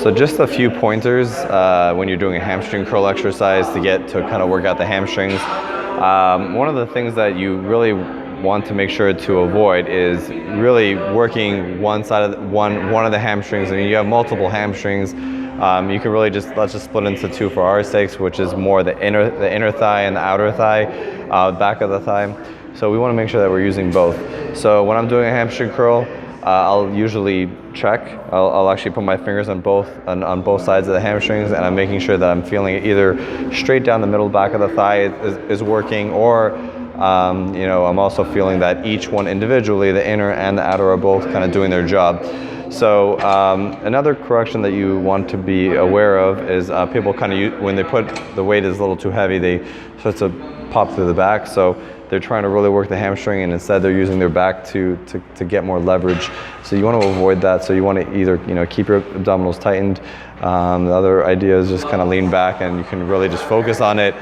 So just a few pointers when you're doing a hamstring curl exercise to kind of work out the hamstrings. One of the things that you really want to make sure to avoid is really working one side of one of the hamstrings. I mean, you have multiple hamstrings. You can really let's just split into two for our sakes, which is more the inner thigh and the outer thigh, back of the thigh. So we want to make sure that we're using both. So when I'm doing a hamstring curl, I'll usually check. I'll actually put my fingers on both sides of the hamstrings, and I'm making sure that I'm feeling it either straight down the middle back of the thigh is working, or you know, I'm also feeling that each one individually, the inner and the outer, are both kind of doing their job. So another correction that you want to be aware of is people kind of when they put the weight is a little too heavy, they start to pop through the back. So they're trying to really work the hamstring, and instead they're using their back to get more leverage. So you want to avoid that. So you want to either, you know, keep your abdominals tightened. The other idea is just kind of lean back, and you can really just focus on it.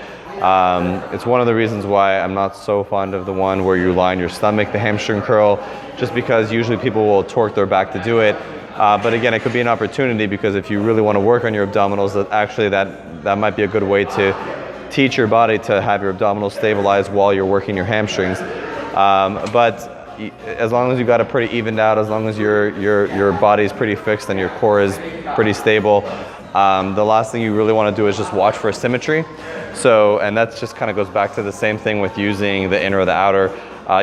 It's one of the reasons why I'm not so fond of the one where you line your stomach, the hamstring curl, just because usually people will torque their back to do it. But again, it could be an opportunity, because if you really want to work on your abdominals, that might be a good way to teach your body to have your abdominals stabilized while you're working your hamstrings. But as long as you got it pretty evened out, as long as your body's pretty fixed and your core is pretty stable, the last thing you really want to do is just watch for symmetry. So, and that just kind of goes back to the same thing with using the inner or the outer.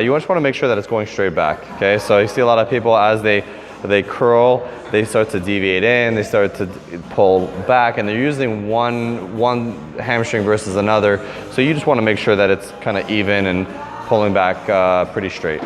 You just want to make sure that it's going straight back. Okay, so you see a lot of people as they curl, they start to deviate in, they start to pull back, and they're using one hamstring versus another. So you just want to make sure that it's kind of even and pulling back pretty straight.